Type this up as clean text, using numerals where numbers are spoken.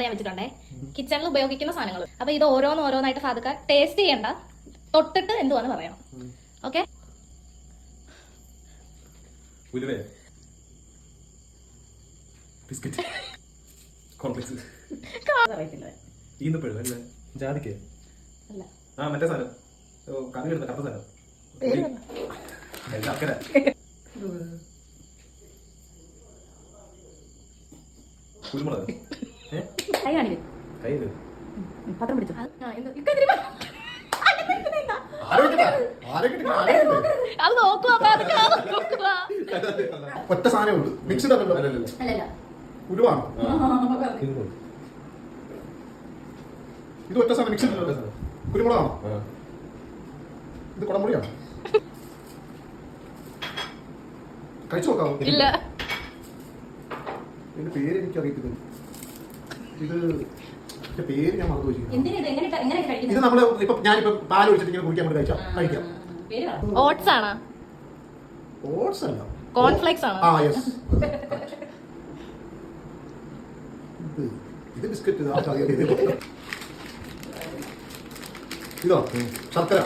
ഞാൻ വെച്ചിട്ടുണ്ടേ, കിച്ചണിൽ ഉപയോഗിക്കുന്ന സാധനങ്ങൾ. അപ്പൊ ഇത് ഓരോന്നായിട്ട് ഫാദുക്ക ടേസ്റ്റ് ചെയ്യണ്ട, തൊട്ടിട്ട് എന്തുവാന്ന് പറയണം. ഓക്കെ, മറ്റേ സാധനം കറി എടുത്ത കറുത്ത സാധനം കുരുമുളക് കയ്യില് പത്രം പിടിച്ചു. അത് നോക്കുക, ഒറ്റ സാധനമേ ഉള്ളൂ, മിക്സ്ഡ് അല്ലല്ലോ. ഉരുവാണോ ഇത്? ഒറ്റ സാധനം മിക്സ്ഡ് അല്ലല്ലോ. കുരുമുളകാണോ? ഇത് കുടംപുളിയാണോ? കഴിച്ചു നോക്കാവോ? ഇല്ല, ഇതിന്റെ പേര് എനിക്ക് അറിയത്തില്ല. ഇതിന്റെ പേര് ഞാൻ മറന്നു പോയി. ഇത് നമ്മള് ഇപ്പൊ ഞാനിപ്പോ പാൽ ഒഴിച്ചിട്ട് ഇങ്ങനെ കുടിക്കാൻ വേണ്ടി കഴിക്കാം. ഓട്സ് ആണോ? ഓട്സ് അല്ല, കോൺഫ്ലെക്സ് ആണോ? ആ യെസ്. ഇത് ബിസ്ക്കറ്റ്. ഇതോ ശർക്കര.